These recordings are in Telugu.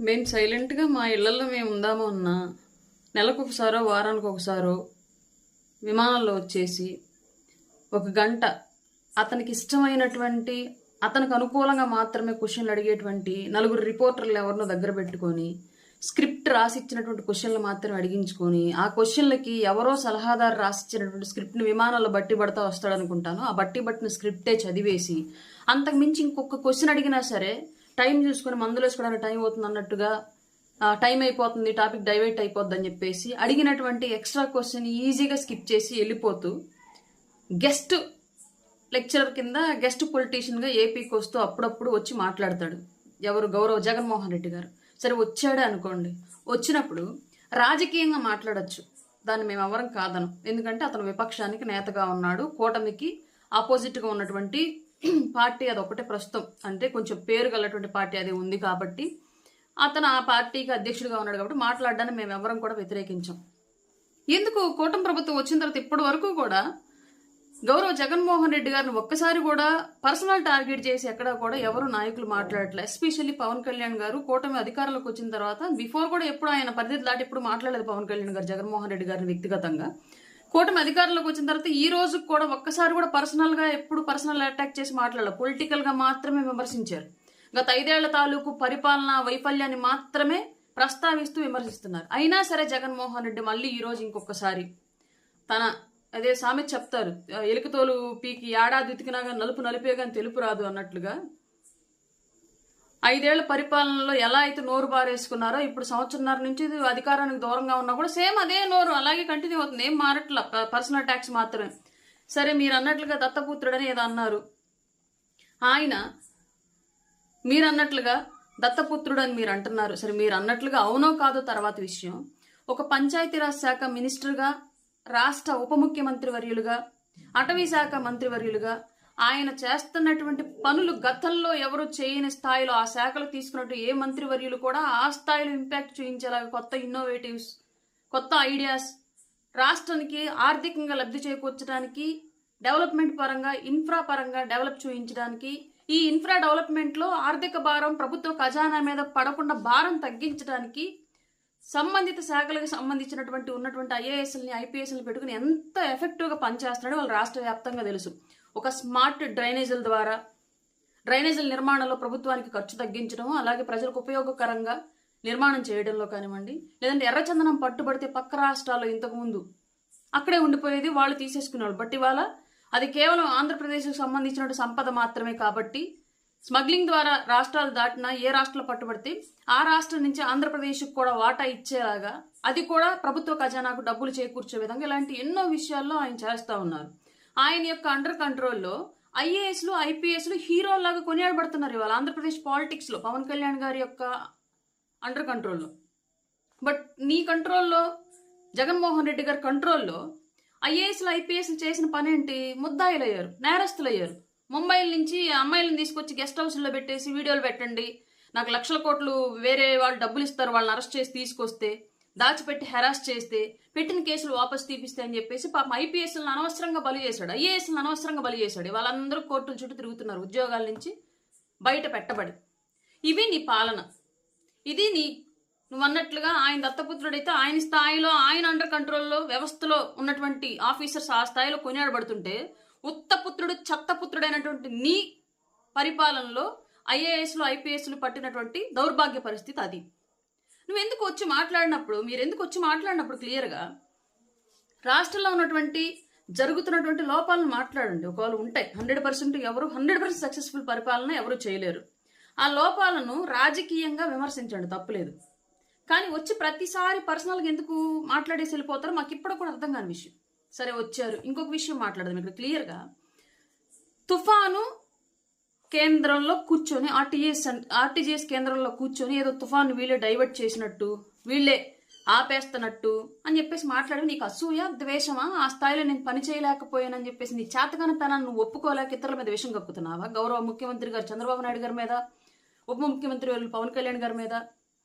మేము సైలెంట్గా మా ఇళ్లలో మేము ఉందామో అన్నా నెలకు ఒకసారో వారానికి ఒకసారో విమానంలో వచ్చేసి ఒక గంట అతనికి ఇష్టమైనటువంటి అతనికి అనుకూలంగా మాత్రమే క్వశ్చన్లు అడిగేటువంటి నలుగురు రిపోర్టర్లు ఎవరినో దగ్గర పెట్టుకొని స్క్రిప్ట్ రాసిచ్చినటువంటి క్వశ్చన్లు మాత్రమే అడిగించుకొని ఆ క్వశ్చన్లకి ఎవరో సలహాదారు రాసిచ్చినటువంటి స్క్రిప్ట్ని విమానంలో బట్టి పడతా వస్తాడనుకుంటాను. ఆ బట్టి పట్టిన స్క్రిప్టే చదివేసి అంతకు మించి ఇంకొక క్వశ్చన్ అడిగినా సరే టైం చూసుకొని మందులు వేసుకోవడానికి టైం అవుతుంది అన్నట్టుగా టైం అయిపోతుంది, టాపిక్ డైవర్ట్ అయిపోద్ది అని చెప్పేసి అడిగినటువంటి ఎక్స్ట్రా క్వశ్చన్ ఈజీగా స్కిప్ చేసి వెళ్ళిపోతూ గెస్ట్ లెక్చరర్ కింద గెస్ట్ పొలిటీషియన్గా ఏపీకి వస్తూ అప్పుడప్పుడు వచ్చి మాట్లాడతాడు. ఎవరు? గౌరవ జగన్మోహన్ రెడ్డి గారు. సరే వచ్చాడే అనుకోండి, వచ్చినప్పుడు రాజకీయంగా మాట్లాడచ్చు, దాన్ని మేము ఎవరం కాదను. ఎందుకంటే అతను విపక్షానికి నేతగా ఉన్నాడు, కూటమికి ఆపోజిట్గా ఉన్నటువంటి పార్టీ అది ఒకటే ప్రస్తుతం, అంటే కొంచెం పేరు గలటువంటి పార్టీ అది ఉంది కాబట్టి అతను ఆ పార్టీకి అధ్యక్షుడిగా ఉన్నాడు కాబట్టి మాట్లాడడానికి మేము ఎవరం కూడా వ్యతిరేకించాం. ఎందుకు కూటమి ప్రభుత్వం వచ్చిన తర్వాత ఇప్పటి వరకు కూడా గౌరవ జగన్మోహన్ రెడ్డి గారిని ఒక్కసారి కూడా పర్సనల్ టార్గెట్ చేసి ఎక్కడా కూడా ఎవరు నాయకులు మాట్లాడట్లేదు. ఎస్పెషల్లీ పవన్ కళ్యాణ్ గారు కూటమి అధికారంలోకి వచ్చిన తర్వాత బిఫోర్ కూడా ఎప్పుడు ఆయన పరిధి దాటి ఎప్పుడు మాట్లాడలేదు పవన్ కళ్యాణ్ గారు జగన్మోహన్ రెడ్డి గారిని వ్యక్తిగతంగా. కూటమి అధికారంలోకి వచ్చిన తర్వాత ఈ రోజు కూడా ఒక్కసారి కూడా పర్సనల్ గా ఎప్పుడు పర్సనల్ అటాక్ చేసి మాట్లాడాలి, పొలిటికల్ గా మాత్రమే విమర్శించారు. గత 5 ఏళ్ల తాలూకు పరిపాలన వైఫల్యాన్ని మాత్రమే ప్రస్తావిస్తూ విమర్శిస్తున్నారు. అయినా సరే జగన్మోహన్ రెడ్డి మళ్ళీ ఈ రోజు ఇంకొకసారి తన అదే సామెత చెప్తారు, ఎలుకతోలు పీకి ఏడాది ఉతికినాగా నలుపు నలిపే కానీ తెలుపు రాదు అన్నట్లుగా 5 ఏళ్ల పరిపాలనలో ఎలా అయితే నోరు బారేసుకున్నారో ఇప్పుడు సంవత్సరంన్నర నుంచి అధికారానికి దూరంగా ఉన్నా కూడా సేమ్ అదే నోరు అలాగే కంటిన్యూ అవుతుంది, ఏం మారట్ల, పర్సనల్ అటాక్స్ మాత్రమే. సరే మీరు అన్నట్లుగా దత్తపుత్రుడని ఏదో అన్నారు, ఆయన మీరు అన్నట్లుగా దత్తపుత్రుడు అని మీరు అంటున్నారు. సరే మీరు అన్నట్లుగా అవునో కాదో తర్వాత విషయం. ఒక పంచాయతీరాజ్ శాఖ మినిస్టర్గా, రాష్ట్ర ఉప ముఖ్యమంత్రి వర్యులుగా, అటవీ శాఖ మంత్రివర్యులుగా ఆయన చేస్తున్నటువంటి పనులు గతంలో ఎవరు చేయని స్థాయిలో ఆ శాఖలు తీసుకున్నట్టు ఏ మంత్రివర్యులు కూడా ఆ స్థాయిలో ఇంపాక్ట్ చూపించేలాగా కొత్త ఇన్నోవేటివ్స్, కొత్త ఐడియాస్, రాష్ట్రానికి ఆర్థికంగా లబ్ధి చేకూర్చడానికి, డెవలప్మెంట్ పరంగా ఇన్ఫ్రా పరంగా డెవలప్ చూపించడానికి, ఈ ఇన్ఫ్రా డెవలప్మెంట్ లో ఆర్థిక భారం ప్రభుత్వ ఖజానా మీద పడకుండా భారం తగ్గించడానికి సంబంధిత శాఖలకు సంబంధించినటువంటి ఉన్నటువంటి ఐఏఎస్ఎల్ని ఐపీఎస్ఎల్ని పెట్టుకుని ఎంత ఎఫెక్టివ్గా పనిచేస్తున్నాడో వాళ్ళు రాష్ట్ర వ్యాప్తంగా తెలుసు. ఒక స్మార్ట్ డ్రైనేజీల ద్వారా డ్రైనేజీల నిర్మాణంలో ప్రభుత్వానికి ఖర్చు తగ్గించడం, అలాగే ప్రజలకు ఉపయోగకరంగా నిర్మాణం చేయడంలో కానివ్వండి, లేదంటే ఎర్రచందనం పట్టుబడితే పక్క రాష్ట్రాల్లో ఇంతకుముందు అక్కడే ఉండిపోయేది, వాళ్ళు తీసేసుకునేవాళ్ళు. బట్ ఇవాళ అది కేవలం ఆంధ్రప్రదేశ్కు సంబంధించిన సంపద మాత్రమే కాబట్టి స్మగ్లింగ్ ద్వారా రాష్ట్రాలు దాటినా ఏ రాష్ట్రంలో పట్టుబడితే ఆ రాష్ట్రం నుంచి ఆంధ్రప్రదేశ్కి కూడా వాటా ఇచ్చేలాగా అది కూడా ప్రభుత్వ ఖజానాకు డబ్బులు చేకూర్చే విధంగా ఇలాంటి ఎన్నో విషయాల్లో ఆయన చేస్తూ ఉన్నారు. ఆయన యొక్క అండర్ కంట్రోల్లో ఐఏఎస్లు ఐపీఎస్లు హీరోలాగా కొనియాడబడుతున్నారు ఇవాళ ఆంధ్రప్రదేశ్ పాలిటిక్స్లో పవన్ కళ్యాణ్ గారి యొక్క అండర్ కంట్రోల్లో. బట్ నీ కంట్రోల్లో, జగన్మోహన్ రెడ్డి గారి కంట్రోల్లో ఐఏఎస్లు ఐపీఎస్లు చేసిన పని ఏంటి? ముద్దాయిలయ్యారు, నేరస్తులయ్యారు. ముంబై నుంచి అమ్మాయిలను తీసుకొచ్చి గెస్ట్ హౌస్లో పెట్టేసి వీడియోలు పెట్టండి, నాకు లక్షల కోట్లు వేరే వాళ్ళు డబ్బులు ఇస్తారు వాళ్ళని అరెస్ట్ చేసి తీసుకొస్తే, దాచిపెట్టి హెరాస్ చేస్తే, పెట్టిన కేసులు వాపసు తీపిస్తే అని చెప్పేసి పాపం ఐపీఎస్లను అనవసరంగా బలి చేశాడు, ఐఏఎస్లను అనవసరంగా బలి చేశాడు. వాళ్ళందరూ కోర్టుల చుట్టూ తిరుగుతున్నారు ఉద్యోగాల నుంచి బయట పెట్టబడి. ఇవి నీ పాలన, ఇది నీ నువ్వు అన్నట్లుగా ఆయన దత్తపుత్రుడైతే ఆయన స్థాయిలో ఆయన అండర్ కంట్రోల్లో వ్యవస్థలో ఉన్నటువంటి ఆఫీసర్స్ ఆ స్థాయిలో కొనియాడబడుతుంటే ఉత్తపుత్రుడు చెత్తపుత్రుడైనటువంటి నీ పరిపాలనలో ఐఏఎస్లు ఐపీఎస్లు పట్టినటువంటి దౌర్భాగ్య పరిస్థితి అది. నువ్వు ఎందుకు వచ్చి మాట్లాడినప్పుడు, మీరు ఎందుకు వచ్చి మాట్లాడినప్పుడు క్లియర్గా రాష్ట్రంలో ఉన్నటువంటి జరుగుతున్నటువంటి లోపాలను మాట్లాడండి. ఒకవేళ ఉంటాయి 100%, ఎవరు 100% సక్సెస్ఫుల్ పరిపాలన ఎవరు చేయలేరు. ఆ లోపాలను రాజకీయంగా విమర్శించండి, తప్పులేదు. కానీ వచ్చి ప్రతిసారి పర్సనల్గా ఎందుకు మాట్లాడేసి వెళ్ళిపోతారో మాకు ఇప్పుడు కూడా అర్థం కాని విషయం. సరే వచ్చారు, ఇంకొక విషయం మాట్లాడదాం ఇక్కడ క్లియర్గా. తుఫాను కేంద్రంలో కూర్చొని ఆర్టీజీఎస్ కేంద్రంలో కూర్చొని ఏదో తుఫాను వీళ్ళే డైవర్ట్ చేసినట్టు, వీళ్ళే ఆపేస్తున్నట్టు అని చెప్పేసి మాట్లాడి నీకు అసూయ, ద్వేషమా? ఆ స్థాయిలో నేను పని చేయలేకపోయానని చెప్పేసి నీ చేతకానితనాన్ని నువ్వు ఒప్పుకోలేక ఇతరుల మీద విషం కక్కుతున్నావా? గౌరవ ముఖ్యమంత్రి గారు చంద్రబాబు నాయుడు గారి మీద, ఉప ముఖ్యమంత్రి పవన్ కళ్యాణ్ గారి మీద,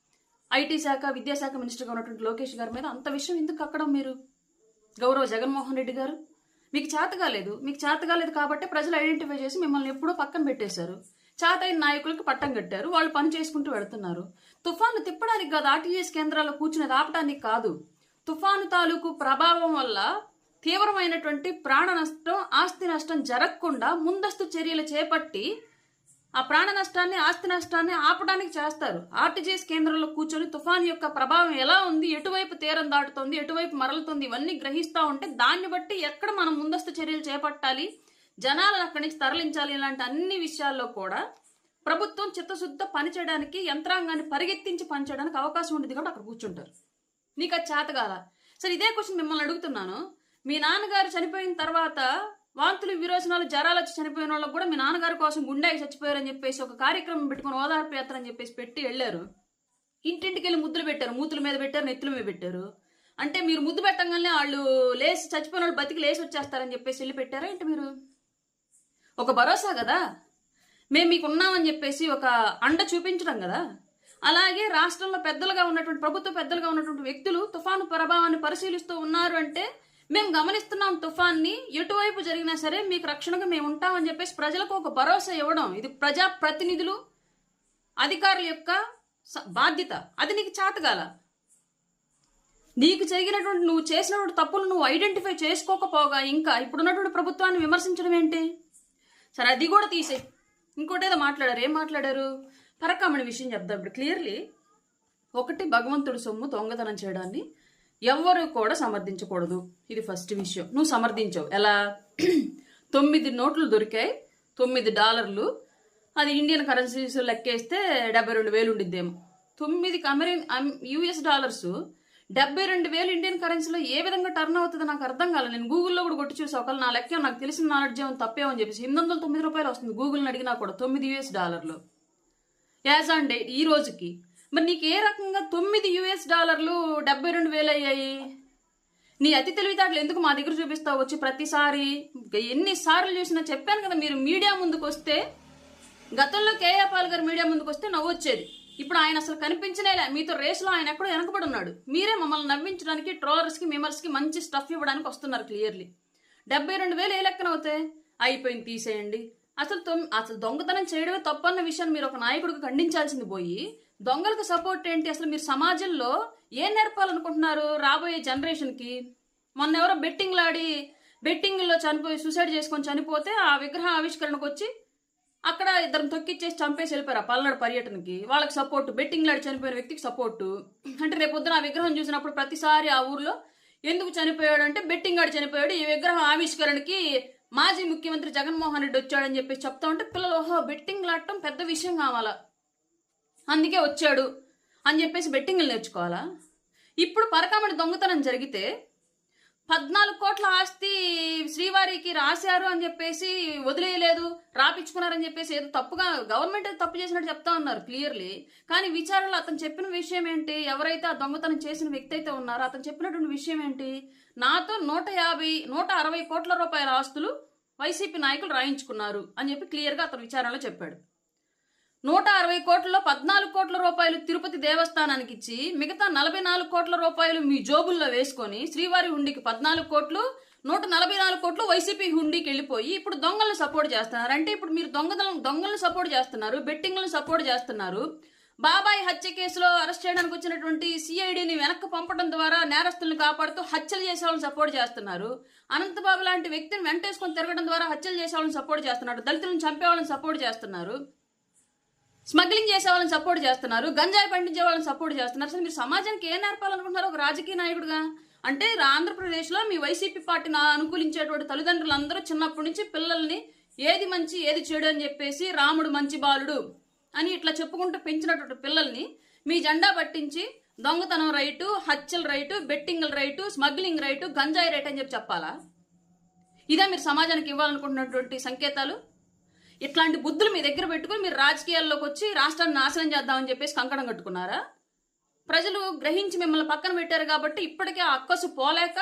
ఐటీ శాఖ విద్యాశాఖ మినిస్టర్గా ఉన్నటువంటి లోకేష్ గారి మీద అంత విషయం ఎందుకు కక్కడం మీరు? గౌరవ జగన్మోహన్ రెడ్డి గారు మీకు చేతగాలేదు, మీకు చేతగాలేదు కాబట్టి ప్రజలు ఐడెంటిఫై చేసి మిమ్మల్ని ఎప్పుడో పక్కన పెట్టేశారు. చాతైన నాయకులకు పట్టం కట్టారు, వాళ్ళు పని చేసుకుంటూ వెళుతున్నారు. తుఫాను తిప్పడానికి కాదు, ఆర్టీజీఎస్ కేంద్రాల్లో కూర్చునేది ఆపడానికి కాదు. తుఫాను తాలూకు ప్రభావం వల్ల తీవ్రమైనటువంటి ప్రాణ నష్టం, ఆస్తి నష్టం జరగకుండా ముందస్తు చర్యలు చేపట్టి ఆ ప్రాణ నష్టాన్ని, ఆస్తి నష్టాన్ని ఆపడానికి చేస్తారు. ఆర్టీజీఎస్ కేంద్రంలో కూర్చొని తుఫాను యొక్క ప్రభావం ఎలా ఉంది, ఎటువైపు తీరం దాటుతుంది, ఎటువైపు మరలుతుంది, ఇవన్నీ గ్రహిస్తూ ఉంటే దాన్ని బట్టి ఎక్కడ మనం ముందస్తు చర్యలు చేపట్టాలి, జనాలను అక్కడి నుంచి తరలించాలి, ఇలాంటి అన్ని విషయాల్లో కూడా ప్రభుత్వం చిత్తశుద్ధ పనిచేయడానికి, యంత్రాంగాన్ని పరిగెత్తించి పనిచేయడానికి అవకాశం ఉండేది కాబట్టి అక్కడ కూర్చుంటారు. నీకు అది చేతగాల. సరే, ఇదే క్వశ్చన్ మిమ్మల్ని అడుగుతున్నాను. మీ నాన్నగారు చనిపోయిన తర్వాత వాంతులు, విరోచనాలు, జ్వరాలు వచ్చి చనిపోయిన వాళ్ళకు కూడా మీ నాన్నగారి కోసం గుండెకి చచ్చిపోయారని చెప్పేసి ఒక కార్యక్రమం పెట్టుకుని ఓదార్పు యాత్ర అని చెప్పేసి పెట్టి వెళ్ళారు. ఇంటింటికి వెళ్ళి ముద్దులు పెట్టారు, మూతుల మీద పెట్టారు, నెత్తుల మీద పెట్టారు. అంటే మీరు ముద్దు పెట్టంగానే వాళ్ళు లేచి, చచ్చిపోయిన వాళ్ళు బతికి లేచి వచ్చేస్తారని చెప్పేసి వెళ్ళి పెట్టారా ఏంటి? మీరు ఒక భరోసా కదా, మేము మీకు ఉన్నామని చెప్పేసి ఒక అండ చూపించడం కదా. అలాగే రాష్ట్రంలో పెద్దలుగా ఉన్నటువంటి, ప్రభుత్వ పెద్దలుగా ఉన్నటువంటి వ్యక్తులు తుఫాను ప్రభావాన్ని పరిశీలిస్తూ ఉన్నారు అంటే మేము గమనిస్తున్నాం తుఫాన్ని, ఎటువైపు జరిగినా సరే మీకు రక్షణగా మేము ఉంటామని చెప్పేసి ప్రజలకు ఒక భరోసా ఇవ్వడం, ఇది ప్రజా ప్రతినిధులు, అధికారుల యొక్క బాధ్యత. అది నీకు చేతగాల. నీకు జరిగినటువంటి, నువ్వు చేసినటువంటి తప్పులు నువ్వు ఐడెంటిఫై చేసుకోకపోగా ఇంకా ఇప్పుడున్నటువంటి ప్రభుత్వాన్ని విమర్శించడం ఏంటి? సరే, అది కూడా తీసే. ఇంకోటి ఏదో మాట్లాడారు. ఏం మాట్లాడారు? పరకామణి విషయం చెప్దాం ఇప్పుడు క్లియర్లీ. ఒకటి, భగవంతుడి సొమ్ము దొంగతనం చేయడాన్ని ఎవ్వరూ కూడా సమర్థించకూడదు. ఇది ఫస్ట్ విషయం. నువ్వు సమర్థించావు. ఎలా? 9 నోట్లు దొరికాయి, $9. అది Indian currencies లెక్కేస్తే 72,000 ఉండిద్దేమో. 9 US dollars 72,000 Indian కరెన్సీలో ఏ విధంగా టర్న్ అవుతుందో నాకు అర్థం కాలేదు. నేను గూగుల్లో కూడా కొట్టి చూసా, ఒకవేళ నా లెక్క నాకు తెలిసిన నాలెడ్జ్ ఏమో తప్పేమని చెప్పేసి $809 వస్తుంది గూగుల్ని అడిగినా కూడా. 9 US డాలర్లు యాజ్ ఆన్ డేట్ ఈ రోజుకి. మరి నీకు ఏ రకంగా 9 US డాలర్లు 72,000 అయ్యాయి? నీ అతి తెలివితేటలు ఎందుకు మా దగ్గర చూపిస్తావు వచ్చి ప్రతిసారి? ఎన్నిసార్లు చూసినా చెప్పాను కదా, మీరు మీడియా ముందుకు వస్తే, గతంలో కేఏ పాల్ గారు మీడియా ముందుకు వస్తే నవ్వొచ్చేది. ఇప్పుడు ఆయన అసలు కనిపించనేలే. మీతో రేసులో ఆయన ఎక్కడో వెనకబడి ఉన్నాడు. మీరే మమ్మల్ని నవ్వించడానికి, ట్రోలర్స్కి, మిమర్స్కి మంచి స్టఫ్ ఇవ్వడానికి వస్తున్నారు క్లియర్లీ. 72,000 ఏ లెక్కన అవుతాయి? అయిపోయింది, తీసేయండి. అసలు దొంగతనం చేయడమే తప్పన్న విషయాన్ని మీరు ఒక నాయకుడికి ఖండించాల్సింది పోయి దొంగలకు సపోర్ట్ ఏంటి? అసలు మీరు సమాజంలో ఏం నేర్పాలనుకుంటున్నారు రాబోయే జనరేషన్కి? మొన్న ఎవరో బెట్టింగ్లో చనిపోయి, సూసైడ్ చేసుకొని చనిపోతే ఆ విగ్రహ ఆవిష్కరణకు వచ్చి అక్కడ ఇద్దరు తొక్కిచ్చేసి చంపేసి వెళ్ళిపోయారు ఆ పల్నాడు పర్యటనకి. వాళ్ళకి సపోర్టు, బెట్టింగ్లాడి చనిపోయిన వ్యక్తికి సపోర్టు. అంటే రేపొద్దున ఆ విగ్రహం చూసినప్పుడు ప్రతిసారి ఆ ఊర్లో ఎందుకు చనిపోయాడు అంటే బెట్టింగ్ ఆడి చనిపోయాడు, ఈ విగ్రహం ఆవిష్కరణకి మాజీ ముఖ్యమంత్రి జగన్మోహన్ రెడ్డి వచ్చాడని చెప్పేసి చెప్తా ఉంటే పిల్లలు ఓహో బెట్టింగ్ లాడటం పెద్ద విషయం కావాలా, అందుకే వచ్చాడు అని చెప్పేసి బెట్టింగ్లు నేర్చుకోవాలా? ఇప్పుడు పరకామణి దొంగతనం జరిగితే 14 కోట్ల ఆస్తి శ్రీవారికి రాశారు అని చెప్పేసి వదిలేయలేదు, రాపించుకున్నారని చెప్పేసి ఏదో తప్పుగా గవర్నమెంట్ ఏదో తప్పు చేసినట్టు చెప్తా ఉన్నారు క్లియర్లీ. కానీ విచారణలో అతను చెప్పిన విషయం ఏంటి? ఎవరైతే ఆ దొంగతనం చేసిన వ్యక్తి అయితే ఉన్నారో అతను చెప్పినటువంటి విషయం ఏంటి? నాతో 160 కోట్ల రూపాయల ఆస్తులు వైసీపీ నాయకులు రాయించుకున్నారు అని చెప్పి క్లియర్గా అతను విచారణలో చెప్పాడు. 160 కోట్లలో 14 కోట్ల రూపాయలు తిరుపతి దేవస్థానానికి ఇచ్చి మిగతా 44 కోట్ల రూపాయలు మీ జోబుల్లో వేసుకొని శ్రీవారి హుండీకి 14 కోట్లు, 144 కోట్లు వైసీపీ హుండీకి వెళ్ళిపోయి ఇప్పుడు దొంగలను సపోర్ట్ చేస్తున్నారు. అంటే ఇప్పుడు మీరు దొంగలను సపోర్ట్ చేస్తున్నారు, బెట్టింగ్లను సపోర్ట్ చేస్తున్నారు. బాబాయ్ హత్య కేసులో అరెస్ట్ చేయడానికి వచ్చినటువంటి సిఐడిని వెనక్కి పంపడం ద్వారా నేరస్తులను కాపాడుతూ హత్యలు చేసే వాళ్ళని సపోర్ట్ చేస్తున్నారు. అనంతబాబు లాంటి వ్యక్తిని వెంటేసుకొని తిరగడం ద్వారా హత్యలు చేసే వాళ్ళని సపోర్ట్ చేస్తున్నారు. దళితులను చంపే వాళ్ళని సపోర్ట్ చేస్తున్నారు. స్మగ్లింగ్ చేసే వాళ్ళని సపోర్ట్ చేస్తున్నారు. గంజాయి పండించే వాళ్ళని సపోర్ట్ చేస్తున్నారు. అసలు మీరు సమాజానికి ఏం నేర్పాలనుకుంటున్నారు ఒక రాజకీయ నాయకుడుగా? అంటే ఆంధ్రప్రదేశ్లో మీ వైసీపీ పార్టీని అనుకూలించేటువంటి తల్లిదండ్రులందరూ చిన్నప్పటి నుంచి పిల్లల్ని ఏది మంచి ఏది చెడు అని చెప్పేసి రాముడు మంచి బాలుడు అని ఇట్లా చెప్పుకుంటూ పెంచినటువంటి పిల్లల్ని మీ జెండా పట్టించి దొంగతనం రైటు, హత్యల రైటు, బెట్టింగ్ల రైటు, స్మగ్లింగ్ రైటు, గంజాయి రైట్ అని చెప్పాలా? ఇదే మీరు సమాజానికి ఇవ్వాలనుకుంటున్నటువంటి సంకేతాలు? ఇట్లాంటి బుద్ధులు మీ దగ్గర పెట్టుకుని మీరు రాజకీయాల్లోకి వచ్చి రాష్ట్రాన్ని నాశనం చేద్దామని చెప్పేసి కంకణం కట్టుకున్నారా? ప్రజలు గ్రహించి మిమ్మల్ని పక్కన పెట్టారు కాబట్టి ఇప్పటికే ఆ అక్కసు పోలేక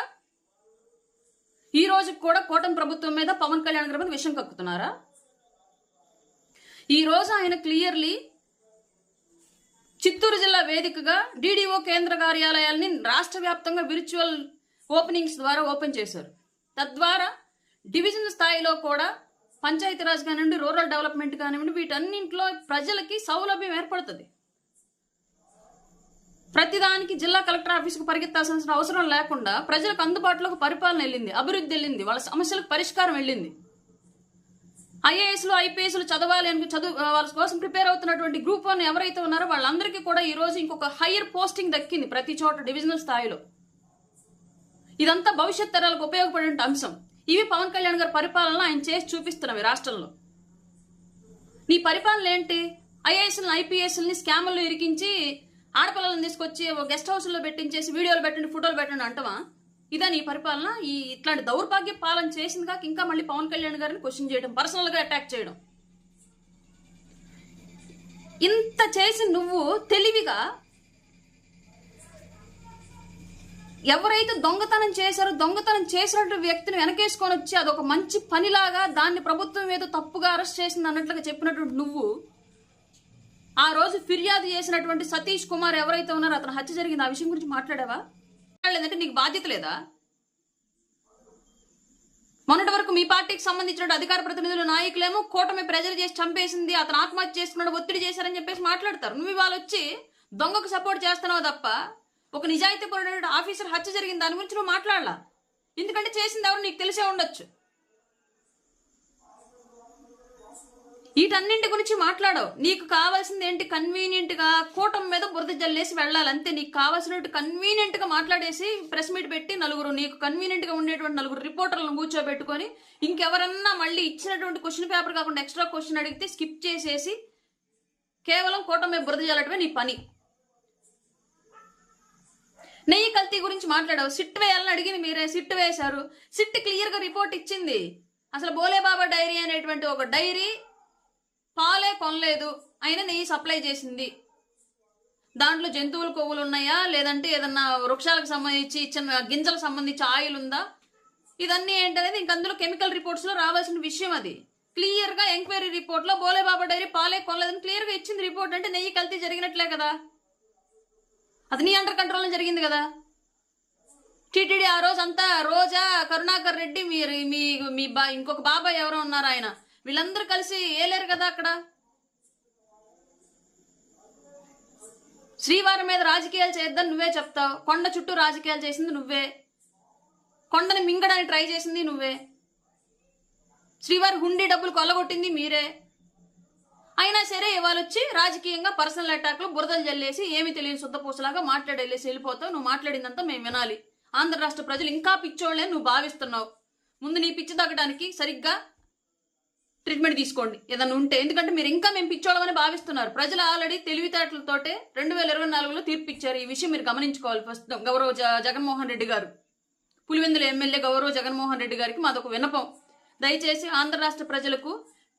ఈ రోజు కూడా కూటమి ప్రభుత్వం మీద పవన్ కళ్యాణ్ గారి మీద విషం కక్కుతున్నారా? ఈ రోజు ఆయన క్లియర్లీ చిత్తూరు జిల్లా వేదికగా డిడిఓ కేంద్ర కార్యాలయాల్ని రాష్ట్ర వ్యాప్తంగా విర్చువల్ ఓపెనింగ్స్ ద్వారా ఓపెన్ చేశారు. తద్వారా డివిజన్ స్థాయిలో కూడా పంచాయతీరాజ్ కానివ్వండి, రూరల్ డెవలప్మెంట్ కానివ్వండి, వీటన్నింటిలో ప్రజలకి సౌలభ్యం ఏర్పడుతుంది. ప్రతిదానికి జిల్లా కలెక్టర్ ఆఫీసుకు పరిగెత్తాల్సిన అవసరం లేకుండా ప్రజలకు అందుబాటులోకి పరిపాలన వెళ్ళింది, అభివృద్ధి వెళ్ళింది, వాళ్ళ సమస్యలకు పరిష్కారం వెళ్ళింది. ఐఏఎస్లు ఐపీఎస్లు చదవాలి అని వాళ్ళ కోసం ప్రిపేర్ అవుతున్నటువంటి గ్రూప్ 1 ఎవరైతే ఉన్నారో వాళ్ళందరికీ కూడా ఈ రోజు ఇంకొక హయ్యర్ పోస్టింగ్ దక్కింది ప్రతి చోట డివిజనల్ స్థాయిలో. ఇదంతా భవిష్యత్ తరాలకు ఉపయోగపడే అంశం. ఇవి పవన్ కళ్యాణ్ గారి పరిపాలన ఆయన చేసి చూపిస్తున్నవి రాష్ట్రంలో. నీ పరిపాలన ఏంటి? ఐఏఎస్ని ఐపీఎస్ని స్కాముల్లో ఇరికించి ఆడపిల్లలను తీసుకొచ్చి గెస్ట్ హౌస్లో పెట్టించేసి వీడియోలు పెట్టండి, ఫోటోలు పెట్టండి అంటవా? ఇదా నీ పరిపాలన? ఇట్లాంటి దౌర్భాగ్య పాలన చేసింది కాక ఇంకా మళ్ళీ పవన్ కళ్యాణ్ గారిని క్వశ్చన్ చేయడం, పర్సనల్ గా అటాక్ చేయడం. ఇంత చేసి నువ్వు తెలివిగా ఎవరైతే దొంగతనం చేశారో దొంగతనం చేసినట్టు వ్యక్తిని వెనకేసుకొని వచ్చి అదొక మంచి పనిలాగా దాన్ని ప్రభుత్వం ఏదో తప్పుగా అరెస్ట్ చేసింది అన్నట్లుగా చెప్పినటువంటి నువ్వు ఆ రోజు ఫిర్యాదు చేసినటువంటి సతీష్ కుమార్ ఎవరైతే ఉన్నారో అతను హత్య జరిగింది, ఆ విషయం గురించి మాట్లాడావా? లేదంటే నీకు బాధ్యత లేదా? మొన్నటి వరకు మీ పార్టీకి సంబంధించిన అధికార ప్రతినిధులు నాయకులేమో కూటమి ప్రజలు చేసి చంపేసింది, అతను ఆత్మహత్య చేసుకున్నాడు, ఒత్తిడి చేశారని చెప్పేసి మాట్లాడతారు. నువ్వు ఇవాళ వచ్చి దొంగకు సపోర్ట్ చేస్తున్నావు తప్ప ఒక నిజాయితీ పరుడైన ఆఫీసర్ హత్య జరిగింది దాని గురించి నువ్వు మాట్లాడలా. ఎందుకంటే చేసింది ఎవరు నీకు తెలిసే ఉండొచ్చు. వీటన్నింటి గురించి మాట్లాడవు. నీకు కావాల్సింది ఏంటి? కన్వీనియంట్ గా కూటమి మీద బురద జల్లేసి వెళ్ళాలి అంతే. నీకు కావాల్సినట్టు కన్వీనియంట్ గా మాట్లాడేసి ప్రెస్ మీట్ పెట్టి నీకు కన్వీనియంట్ గా ఉండేటువంటి 4 రిపోర్టర్లను కూర్చోబెట్టుకొని ఇంకెవరన్నా మళ్ళీ ఇచ్చినటువంటి క్వశ్చన్ పేపర్ కాకుండా ఎక్స్ట్రా క్వశ్చన్ అడిగితే స్కిప్ చేసేసి కేవలం కూటమి మీద బురద జల్లటమే నీ పని. నెయ్యి కల్తీ గురించి మాట్లాడావు. సిట్ వేయాలని అడిగింది మీరే, సిట్ వేశారు. సిట్ క్లియర్ గా రిపోర్ట్ ఇచ్చింది. అసలు బోలేబాబా డైరీ అనేటువంటి ఒక డైరీ పాలే కొనలేదు, అయినా నెయ్యి సప్లై చేసింది. దాంట్లో జంతువుల కొవ్వులు ఉన్నాయా, లేదంటే ఏదన్నా వృక్షాలకు సంబంధించి ఇచ్చిన గింజలకు సంబంధించి ఆయిల్ ఉందా, ఇదన్నీ ఏంటనేది ఇంక అందులో కెమికల్ రిపోర్ట్స్ లో రావాల్సిన విషయం. అది క్లియర్ గా ఎంక్వైరీ రిపోర్ట్ లో బోలేబాబా డైరీ పాలే కొనలేదని క్లియర్ గా ఇచ్చింది రిపోర్ట్. అంటే నెయ్యి కల్తీ జరిగినట్లే కదా, అది నీ అండర్ కంట్రోల్ జరిగింది కదా. టీటీడీ ఆ రోజు అంతా రోజా, కరుణాకర్ రెడ్డి, మీ ఇంకొక బాబాయ్ ఎవరో ఉన్నారు ఆయన, వీళ్ళందరూ కలిసి ఏలేరు కదా అక్కడ. శ్రీవారం మీద రాజకీయాలు చేద్దాం నువ్వే చెప్తావు. కొండ చుట్టూ రాజకీయాలు చేసింది నువ్వే, కొండని మింగడానికి ట్రై చేసింది నువ్వే, శ్రీవారి హుండీ డబ్బులు కొల్లగొట్టింది మీరే. అయినా సరే ఇవాళ వచ్చి రాజకీయంగా పర్సనల్ అటాక్లు బురదలు జల్లేసి ఏమి తెలియని శుద్ధపూసలాగా మాట్లాడేసి వెళ్ళిపోతావు. నువ్వు మాట్లాడిందంతా మేము వినాలి. ఆంధ్ర రాష్ట్ర ప్రజలు ఇంకా పిచ్చోళ్లే నువ్వు భావిస్తున్నావు. ముందు నీ పిచ్చి తగ్గడానికి సరిగ్గా ట్రీట్మెంట్ తీసుకోండి ఏదన్నా ఉంటే. ఎందుకంటే మీరు ఇంకా మేము పిచ్చోళ్ళమని భావిస్తున్నారు. ప్రజలు ఆల్రెడీ తెలివితేటలతోటే 2024లో తీర్పు ఇచ్చారు. ఈ విషయం మీరు గమనించుకోవాలి. ఫస్ట్ గౌరవ జగన్మోహన్ రెడ్డి గారు, పులివెందుల ఎమ్మెల్యే గౌరవ జగన్మోహన్ రెడ్డి గారికి మాదొక విన్నపం. దయచేసి ఆంధ్ర రాష్ట్ర ప్రజలకు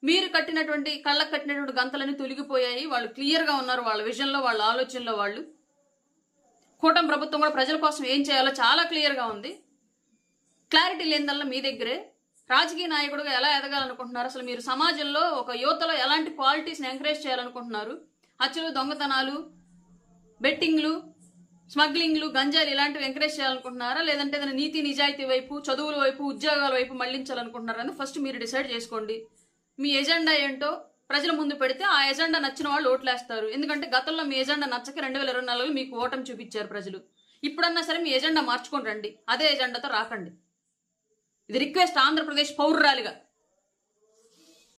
మీరు కట్టినటువంటి కళ్ళకు కట్టినటువంటి గంతలన్నీ తొలగిపోయాయి. వాళ్ళు క్లియర్ గా ఉన్నారు, వాళ్ళ విజన్ లో, వాళ్ళ ఆలోచనలో. వాళ్ళు కూటమి ప్రభుత్వం కూడా ప్రజల కోసం ఏం చేయాలో చాలా క్లియర్ గా ఉంది. క్లారిటీ లేనిదల్లా మీ దగ్గరే. రాజకీయ నాయకుడుగా ఎలా ఎదగాలనుకుంటున్నారు? అసలు మీరు సమాజంలో ఒక యువతలో ఎలాంటి క్వాలిటీస్ని ఎంకరేజ్ చేయాలనుకుంటున్నారు? హత్యలు, దొంగతనాలు, బెట్టింగ్లు, స్మగ్లింగ్లు, గంజాయిలు ఇలాంటివి ఎంకరేజ్ చేయాలనుకుంటున్నారా? లేదంటే ఏదైనా నీతి నిజాయితీ వైపు, చదువుల వైపు, ఉద్యోగాల వైపు మళ్లించాలనుకుంటున్నారా అని ఫస్ట్ మీరు డిసైడ్ చేసుకోండి. మీ ఎజెండా ఏంటో ప్రజల ముందు పెడితే ఆ ఎజెండా నచ్చిన వాళ్ళు ఓట్లేస్తారు. ఎందుకంటే గతంలో మీ ఎజెండా నచ్చక 2024లో మీకు ఓటమి చూపించారు ప్రజలు. ఇప్పుడన్నా సరే మీ ఎజెండా మార్చుకొని రండి, అదే ఎజెండాతో రాకండి. ఇది రిక్వెస్ట్ ఆంధ్రప్రదేశ్ పౌరురాలిగా.